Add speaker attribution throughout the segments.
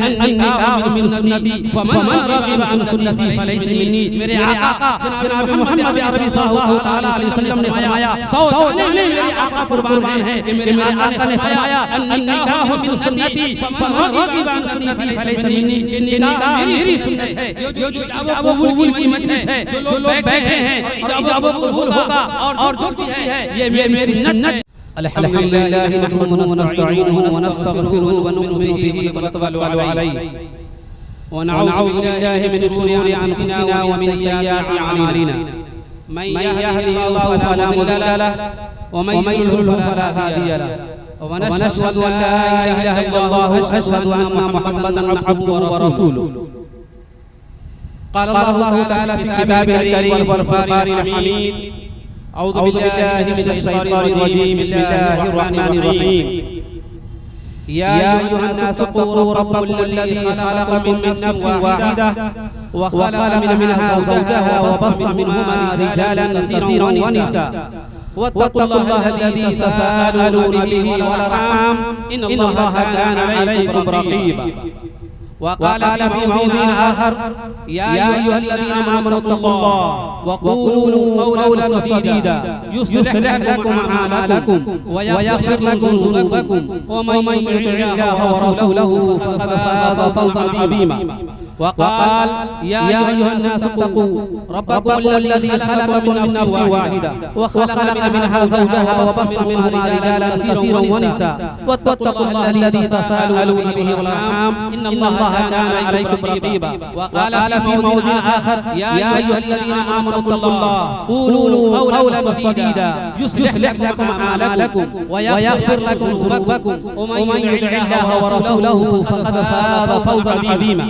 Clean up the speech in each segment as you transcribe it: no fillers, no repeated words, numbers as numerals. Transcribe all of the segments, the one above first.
Speaker 1: अन्निकाहु मिन सुन्नती फमन रग़िबा अन सुन्नती फलैसा मिन्नी। मेरे आका जनाब मोहम्मद अरबी सल्लल्लाहु तआला अलैहि वसल्लम ने फरमाया 100 जाने में मेरे आका कुर्बान हैं कि मेरे आका ने फरमाया अन्निकाहु मिन सुन्नती फमन रग़िबा अन सुन्नती फलैसा मिन्नी। ये निकाह मेरी सुन्नत है। जो इजाब व कबूल की मजलिस है, जो लोग बैठे हैं और इजाब व कबूल होगा और जो कुछ है ये मेरी सुन्नत है। अल्हम्दुलिल्लाह नहमदुहु व नस्तईनुहु व नस्तगफिरुहु व नु'मिनु बिही व नतवक्कलु अलैहि व नऊज़ु बिल्लाहि मिन शुरूरि अंफुसिना व मिन सय्यिआति अमालिना। मन यहदिहिल्लाहु फला मुदिल्ल लहु व मन युद्लिल्हु फला हादिय लहु व नशहदु अन ला इलाहा इल्लल्लाह व नशहदु अन्ना मुहम्मदन अब्दुहु व रसूलुहु। क़ाल अल्लाहु तआला फ़ी किताबिहिल करीम वल फ़ुरक़ानिल हमीद। अऊज़ु बिल्लाहि मिनश शैतानिर रजीम। बिस्मिल्लाहिर रहमानिर रहीम। या अय्युहन नास तक़ू रब्बकुमुल्लज़ी ख़लक़कुम मिन नफ़्सिन वाहिदह व ख़लक़ मिनहा ज़ौजहा व बस्सा मिनहुमा रिजालन कसीरन व निसा वत्तक़ुल्लाह अल्लज़ी तसाअलून बिही वल अरहाम इन्नल्लाह कान अलैकुम रक़ीबा। वक़ाल फी मौज़िन आख़र या अय्युहल्लज़ीना आमनू इत्तक़ुल्लाह वक़ूलू क़ौलन सदीदा युस्लिह लकुम अअमालकुम व यग़फिर लकुम ज़ुनूबकुम व मन युति'िल्लाह व रसूलहु फ़क़द फ़ाज़ फ़awज़न अज़ीमा। वक़ाल या अय्युहन नास तक़ू रब्बकुमुल्लज़ी ख़लक़कुम मिन नफ़्सिन वाहिदा व ख़लक़ मिनहा ज़ौजहा व बस्सा मिनहुमा रिजालन कसीरन व निसा वत्तक़ुल्लाह अल्लज़ी तसाअलून बिही वल अरहाम इन्नल्लाह कान अलैकुम रक़ीबा। वक़ाल फी मौज़िन आख़र या अय्युहल्लज़ीना आमनू इत्तक़ुल्लाह क़ूलू क़ौलन सदीदा युस्लिह लकुम अअमालकुम व यग़फिर लकुम ज़ुनूबकुम व मन युति'िल्लाह व रसूलहु फ़क़द फ़ाज़ फ़awज़न अज़ीमा।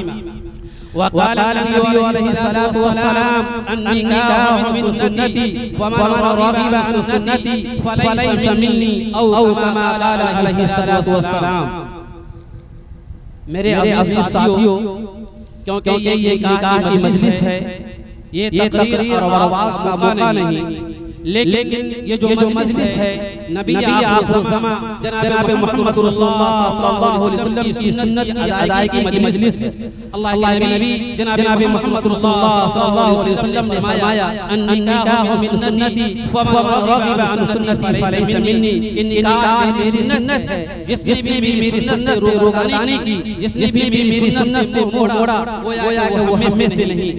Speaker 1: वक़ाल नबी अलैहिस्सलातु वस्सलाम अन्निकाहु मिन सुन्नती फमन रग़िबा अन सुन्नती फलैसा मिन्नी औ कमा क़ाल अलैहिस्सलातु वस्सलाम। मेरे अज़ीज़ साथियों, क्योंकि ये निकाह की मजलिस है, ये तकरीर और वाज़ का मौका नहीं, लेकिन ये जो मजलिस है नबी आखिर ज़मा जनाब मुहम्मद सल्लल्लाहु अलैहि वसल्लम की सुन्नत अदायगी की मजलिस है। अल्लाह के नबी जनाब मुहम्मद सल्लल्लाहु अलैहि वसल्लम ने फरमाया अन्निकाहु मिन सुन्नती फमन रग़िबा अन सुन्नती फलैसा मिन्नी। निकाह मेरी सुन्नत है। जिसने भी मेरी सुन्नत से रोगर्दानी की, जिसने भी मेरी सुन्नत से मोड़ा, गोया कि वो हम में से नहीं।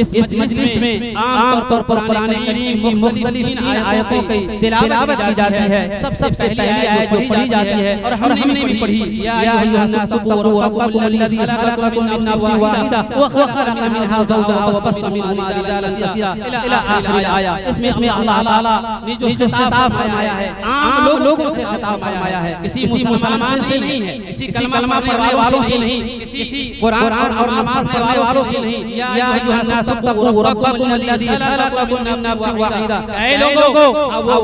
Speaker 1: इस मजलिस में आम तौर पर कुरान करीम की मुख्तलिफ आयतों की तिलावत की जाती है। सबसे पहली आयत जो पढ़ी जाती है और हमने भी पढ़ी या अय्युहन नास तक़ू रब्बकुमुल्लज़ी ख़लक़कुम मिन नफ़्सिन वाहिदह व ख़लक़ मिनहा ज़ौजहा व बस्सा मिनहुमा रिजालन कसीरा इला आखिर आया। इसमें अल्लाह ताला ने जो खिताब फरमाया है आम लोगों से खिताब फरमाया है, किसी मुसलमान से नहीं है, किसी कलमा पढ़ने वालों से नहीं, किसी कुरान और नमाज पढ़ने वालों से नहीं। या अय्युहन नास तक़ू रब्बकुमुल्लज़ी ख़लक़कुम मिन नफ़्सिन वाहिदह। ऐ लोगों,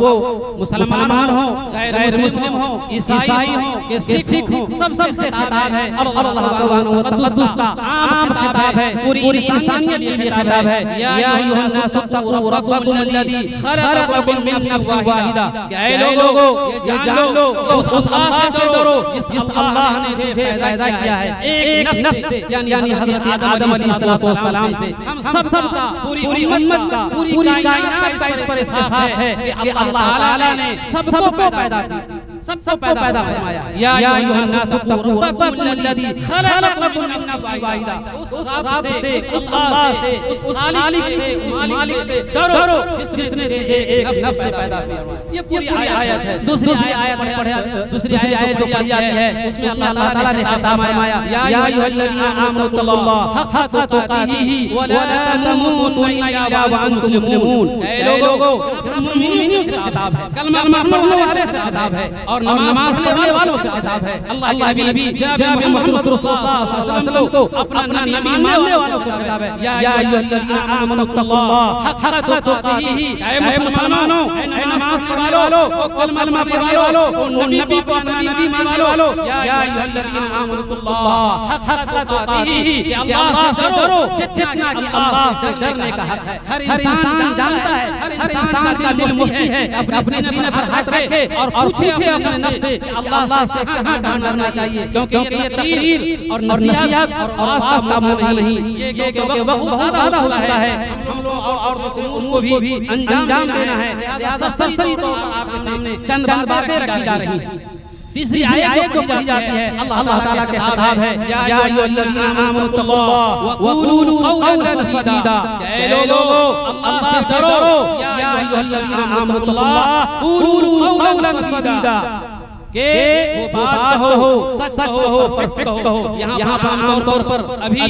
Speaker 1: वो मुसलमान हो, गैर मुस्लिम हो, ईसाई हो कि सिख हो, सबसे खिताब है और अल्लाह सुब्हानहु व तक़द्दुस का आम खिताब है, पूरी इंसानियत के लिए खिताब है। या अय्युहन नास तक़ू रब्बकुमुल्लज़ी ख़लक़कुम मिन नफ़्सिन वाहिदा। ऐ लोगों, ये जान लो उस अल्लाह से डरो जिस अल्लाह ने मुझे पैदा किया है एक नफ्स से, यानी हज़रत आदम अलैहिस्सलाम से। हम सब का, पूरी उम्मत का, पूरी कायनात का इस पर इत्तेफ़ाक़ है कि अल्लाह ताला ने सबको पैदा किया, सबको पैदा फरमाया। या अय्युहन नास तक़ू रब्बकुमुल्लज़ी ख़लक़कुम मिन नफ़्सिन वाहिदा। उस रब से, उस अल्लाह से, उस खालिक से, उस मालिक से डरो जिसने एक नफ्स से पैदा किया। ये पूरी आयत है। दूसरी आयत जो पढ़ी जाती है उसमें अल्लाह ताला ने खिताब फरमाया या अय्युहल्लज़ीना आमनू इत्तक़ुल्लाह हक़्क़ तुक़ातिही व ला तमूतुन्ना इल्ला व अंतुम मुस्लिमून। ऐ लोगों, मुमिनों से खिताब है, कलमा पढ़ने वाले से खिताब है और नमाज पढ़ने वालों से खिताब है। अल्लाह के नबी जनाब मुहम्मद सल्लल्लाहु अलैहि वसल्लम को अपना नबी मानने वालों से खिताब है। या अय्युहल्लज़ीना आमनू इत्तक़ुल्लाह हक़्क़ तुक़ातिही। ऐ मुसलमानों, ऐ नमाज पढ़ने वालों, ओ कलमा पढ़ने वालों, ओ नबी को नबी मानने वालों, या अय्युहल्लज़ीना आमनू इत्तक़ुल्लाह हक़्क़ तुक़ातिही। कि अल्लाह से डरो जितना कि अल्लाह से डरने का हक है। हर इंसान जानता है, हर इंसान का दिल मुफ्ती है, अपने सीने पर हाथ रखे और पूछे अपने नफ्स से अल्लाह से कहाँ डरना चाहिए, क्योंकि ये तकरीर और नसीहत और आवाज़ का मौका नहीं, ये क्योंकि बहुत ज़्यादा होता है, हम लोग और उनको भी अंजाम देना है। लिहाजा सरसरी तौर पर आपके सामने चंद बातें रखी जा रही हैं। तीसरी आयत जो पढ़ी जाती है, अल्लाह ताला के खिताब है, या अय्युहल्लज़ीना आमनू तक़ुल्लाह व क़ूलू क़ौलन सदीदा, ऐ लोगों अल्लाह से डरो, या अय्युहल्लज़ीना आमनू तक़ुल्लाह क़ूलू क़ौलन सदीदा, के जो बात कहो सच कहो परफेक्ट कहो। यहाँ पर आमतौर पर अभी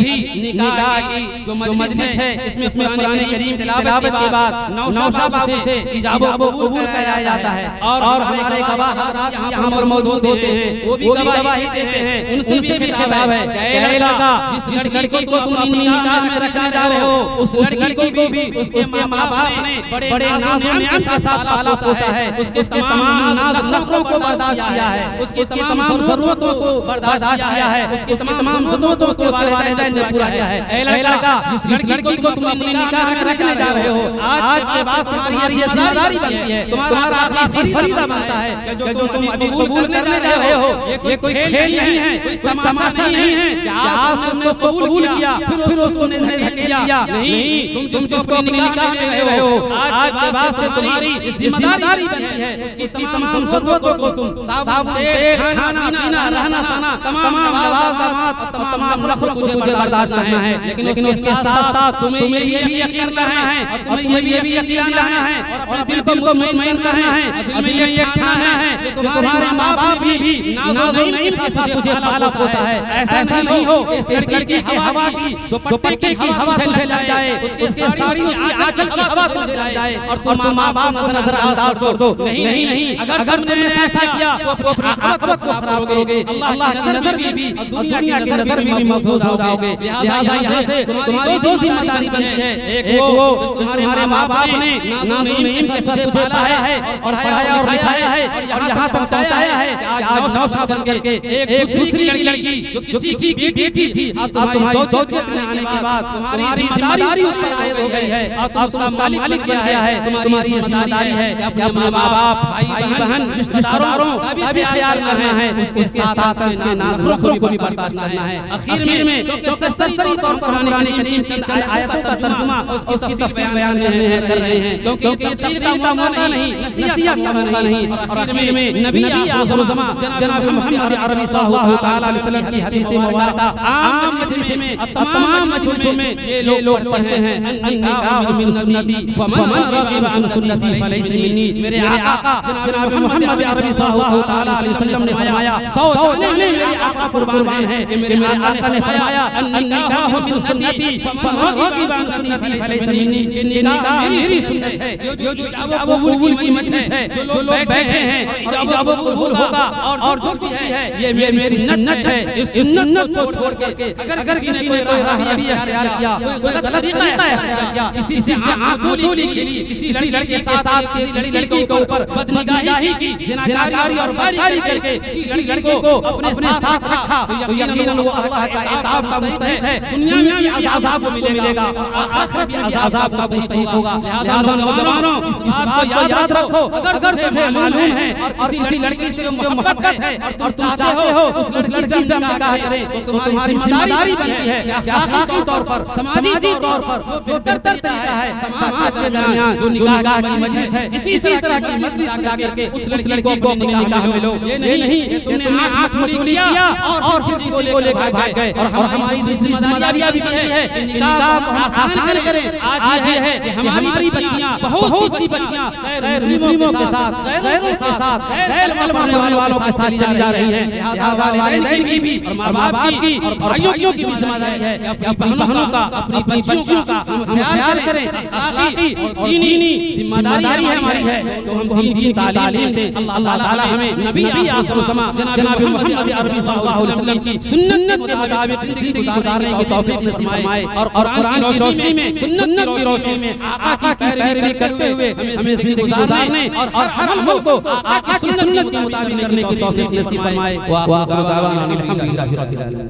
Speaker 1: निकाह की जो मजलिस है इसमें कुरान करीम तिलावत के बाद नौशाबा से इजाब व कबूल कराया जाता है, और हमारे गवाह यहाँ पर मौजूद होते हैं, वो भी गवाही देते हैं, उनसे भी खिताब है, ऐ लड़का जिस लड़की को तुम अपनी निकाह में रखने जा रहे हो, उस लड़की को भी उसके माँ बाप ने बड़े नाज़ व नियामत के साथ पाला पोसा है, उसके तमाम नाज़ नखरों को बर्दाश्त किया है, उसकी तमाम ज़रूरतों को बर्दाश्त किया है, उसकी तमाम ज़रूरतों को उसके वालिदैन ने पूरा किया है। ऐ लड़का जिस लड़की को तुम अपनी निकाह में रखने जा रहे हो, आज के बाद तुम्हारी ये जिम्मेदारी बनती है, तुम्हारा आखिरी फरीज़ा बनता है कि जो तुम अभी कबूल करने जा रहे हो, ये कोई खेल नहीं है, कोई तमाशा नहीं है कि आज तुमने उसको कबूल किया फिर उसको धकेल दिया, नहीं, तुम जिसको अपनी निकाह में रहे हो, आज के बाद से तुम्हारी जिम्मेदारी बनती है, उसकी तमाम ज़रूरतों को तुम साबुन खाना पीना रहना सहना तमाम लवाज़िमात और तमाम नखरों को तुझे बर्दाश्त करना है, लेकिन उसके साथ साथ तुम्हें ये भी यकीन करना है, और तुम्हें ये भी यकीन लाना है, और अपने दिल को मुतमईन करना है, और दिल में ये ठानना है कि तुम्हारे माँ बाप भी नाज़ो नईम के साथ तुझे पाला पोसा है। ऐसा नहीं हो कि इस लड़की की हवा की दुपट्टे की हवा तुझे लग जाए, उसके साड़ी की आंचल की हवा तुझे लग जाए और तुम माँ बाप नजरअंदाज कर दो। नहीं, अगर तुमने ऐसा किया तो आखिरत को खराब करोगे, अल्लाह की नजर भी और दुनिया की नजर भी महफूज हो जाओगे। लिहाजा यहाँ से तुम्हारी दो जिम्मेदारी बनती है, एक वो तुम्हारे माँ बाप ने नाज़ो नईम के साथ तुझे पाला है और पढ़ाया और लिखाया है और यहाँ तक पहुँचाया है कि आज नौशाबा करके एक दूसरी लड़की जो किसी की बेटी थी, आज तुम्हारी ज़ौजियत में आने के बाद तुम्हारी जिम्मेदारी उस पर आयद हो गई है और तुम उसका मालिक बन गया है। तुम्हारी जिम्मेदारी है कि अपने माँ बाप भाई बहन रिश्तेदारों का भी ख्याल करना है, उसके साथ साथ उसके नखरों को भी बर्दाश्त करना है। आखिर में क्योंकि सरसरी तौर पर कुरान करीम चंद आयतों का तर्जुमा उसकी तफसीर बयान कर रहे हैं, क्योंकि तकरीर का मौका नहीं, नसीहत का मौका नहीं, और आखिर में नबी आखिर ज़मां जनाब मोहम्मद अरबी सल्लल्लाहु अलैहि वसल्लम की हदीस मुबारक आम मजलिस में तमाम मजलिसों में ये लोग पढ़ते हैं, अन्निकाहु मिन सुन्नती फमन रग़िब अन सुन्नती फलैसा मिन्नी। मेरे आका जनाब मोहम्मद अरबी सल्लल्लाहु अलैहि वसल्लम ने फरमाया, 100 जाने में मेरे आका कुर्बान है कि मेरे आका ने फरमाया अन्निकाहु मिन सुन्नती फमन रग़िब अन सुन्नती फलैसा मिन्नी। ये निकाह मेरी सुन्नत है, जो इजाब व कबूल की मजलिस है, जो लोग बैठे हैं और इजाब व कबूल होगा और जो कुछ भी है ये मेरी सुन्नत है। इस सुन्नत को छोड़ के अगर किसी ने कोई राह इख्तियार किया, कोई गलत तरीका इख्तियार किया, किसी से आंख चोली के लिए, किसी लड़के के साथ किसी लड़की के ऊपर बदनिगाही की, ज़िनाकारी और बदकारी करके किसी लड़के को अपने साथ रखा, तो यकीनन वो अल्लाह का इताब का मुस्तहिक है, दुनिया में भी अज़ाब को मिलेगा और आखिरत में भी अज़ाब का मुस्तहिक होगा। लिहाजा नौजवानों इस बात को याद रखो, अगर तुझे मालूम है और किसी लड़की से मोहब्बत है और तुम चाहते हो उस लड़की से निकाह करें, तो तुम्हारी जिम्मेदारी बनती है कि अखलाकी तौर पर, समाजी तौर पर जो बेहतर तरीका है समाज के दरमियान जो निकाह की मजलिस है, इसी तरह की मजलिस लगा करके उस लड़की को अपने निकाह में लो। ये नहीं कि तुमने आंख चोरी किया और किसी को लेकर भाग गए। और हमारी जिम्मेदारियां भी है कि निकाह को आसान करें। आज ये है कि हमारी बच्चियां, बहुत सी बच्चियां गैर मुस्लिमों के साथ, गैरों के साथ, गैर पढ़ने वालों के साथ चली जा रही हैं। लिहाजा वालिदैन की और माँ बाप की और भाइयों की भी जिम्मेदारी है कि अपनी बहनों का, अपनी बच्चियों का हम ख्याल करें। अखलाकी और दीनी जिम्मेदारी हमारी है तो हम दीन की तालीम दें। अल्लाह ताला हमें नबी आखिर ज़मां जनाब मोहम्मद अरबी सल्लल्लाहु अलैहि वसल्लम की सुन्नत के मुताबिक जिंदगी गुजारने की तौफीक नसीब फरमाए और कुरान की रोशनी में, सुन्नत की रोशनी में आका की पैरवी करते हुए हमें जिंदगी गुजारने और हर अमल को आका की सुन्नत के मुताबिक करने की तौफीक नसीब फरमाए। व दावाना अल्हम्दुलिल्लाहि रब्बिल आलमीन।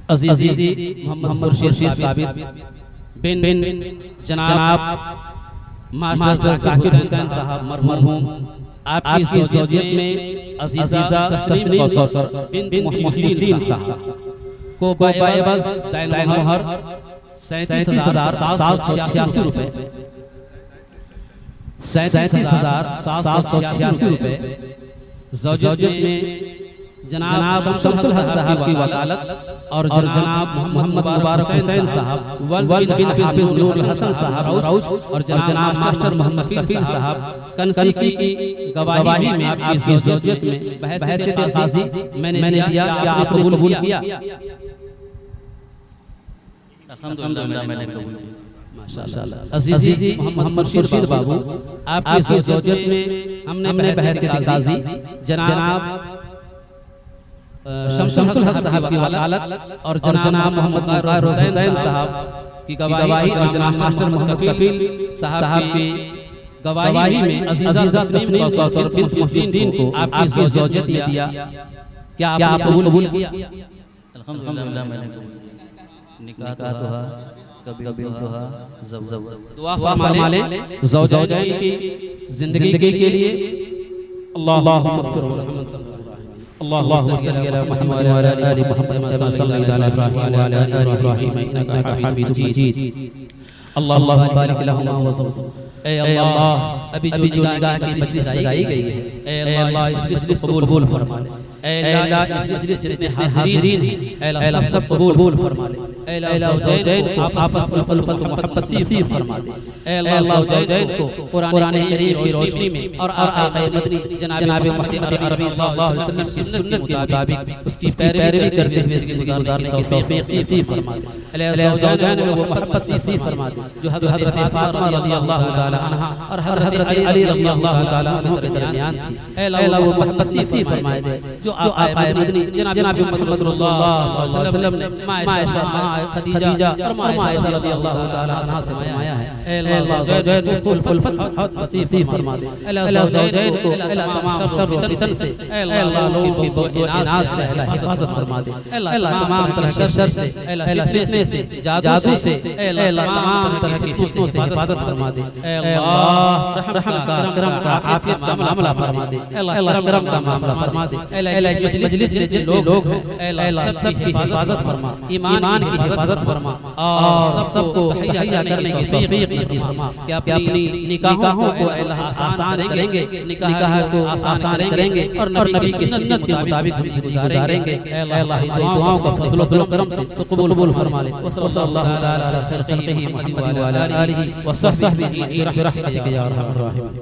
Speaker 1: अज़ीज़ी मोहम्मद मुर्शिद साबित बिन जनाब मास्टर ज़ाकिर हुसैन साहब मरहूम आपकी ज़ौजियत में अज़ीज़ा तस्नीम कौसर बिन्त मुहिद्दीन साहब को बाएबस दाइन मोहर 37,786 रुपए 37,786 रुपए ज़ौजियत में जनाब शमसुल हक साहब की वकालत और जनाब मोहम्मद मुबारक हुसैन साहब वल्द बिन हाफिज नूर हसन साहब रौज और जनाब मास्टर मोहम्मद कफील साहब कंसी की गवाही में आपकी ज़ौजियत में बहसियत काज़ी मैंने दिया कि आप कबूल किया।
Speaker 2: अल्हम्दुलिल्लाह मैंने कबूल किया
Speaker 1: माशाअल्लाह। अज़ीज़ी मोहम्मद मुर्शिद बाबू आपकी ज़ौजियत में हमने बहसियत काज़ी जनाब शमसुल हक साहब की वकालत और जनाब मोहम्मद मुबारक हुसैन साहब की गवाही और जनाब मास्टर मोहम्मद कफील साहब की गवाही में अज़ीज़ा तस्नीम कौसर बिन्त मुहिद्दीन को आपकी ज़ौजियत दिया। क्या आप कबूल किया?
Speaker 2: अल्हम्दुलिल्लाह मैंने कबूल किया। निकाह तो है कभी तो है ज़ब
Speaker 1: दुआ फरमा लें ज़ौजाइन की ज़िंदगी के लिए। अल्लाहुम्मा अल्लाहुम्मा सल्ली अला मुहम्मद व अला आलि मुहम्मद कमा सल्लैता अला इब्राहीम व अला आलि इब्राहीम इन्नका हमीदुम मजीद। अल्लाहुम्मा बारिक लहुम व ए अल्लाह अभी जो निगाह की मजलिस सजाई गई है ए अल्लाह इस मजलिस को कबूल फरमा ले। ए अल्लाह इस मजलिस जितने हाज़िरीन हैं ए अल्लाह सब कबूल फरमा ले। ए अल्लाह ज़ौजैन को आपस में उल्फत व मोहब्बत नसीब फरमा दे। ए अल्लाह ज़ौजैन को कुरान करीम की रोशनी में और आका मदनी जनाब मोहम्मद अरबी सल्लल्लाहु अलैहि वसल्लम की सुन्नत के मुताबिक उसकी पैरवी करते हुए ज़िंदगी गुजारने की तौफीक नसीब फरमा दे। ए अल्लाह ज़ौजैन को मोहब्बत नसीब फरमा दे जो हज़रत फातिमा रज़ियल्लाहु तआला अन्हा और हज़रत अली रज़ियल्लाहु तआला अन्हु के दरमियान थी। ए अल्लाह वो मोहब्बत नसीब फरमाए दे जो आका मदनी जनाब मोहम्मद सल्लल्लाहु अलैहि वसल्लम ने मायशा खदीजा और मायशा रज़ियल्लाहु तआला अन्हा से फरमाया है। ए अल्लाह ज़ौजैन को उल्फत नसीब फरमा दे। ए अल्लाह ज़ौजैन को तमाम शर व फितन से ए अल्लाह लोगों की बदनाम से हिफाजत फरमा दे। ए अल्लाह तमाम तरह के शर से ए अल्लाह फितने से जादू से ए अल्लाह तमाम तरह की फितनों से हिफाजत फरमा दे। ए अल्लाह रहम का आफियत का मामला फरमा दे। ए अल्लाह करम का मामला फरमा दे। ए अल्लाह इस मजलिस में जो लोग हैं ए अल्लाह सबकी हिफाजत फरमा ईमान की हिफाजत फरमा और सबको तहय्या करने की तौफीक नसीब फरमा कि अपनी निकाहों को अल्लाह आसान करेंगे निकाह को आसान करेंगे और नबी की सुन्नत के मुताबिक जिंदगी गुजारेंगे। ए अल्लाह दुआओं को फज़ल व करम से तो कबूल फरमा ले। सल्लल्लाहु अलैहि व सल्लम व रहमतिका या अरहमर राहिमीन।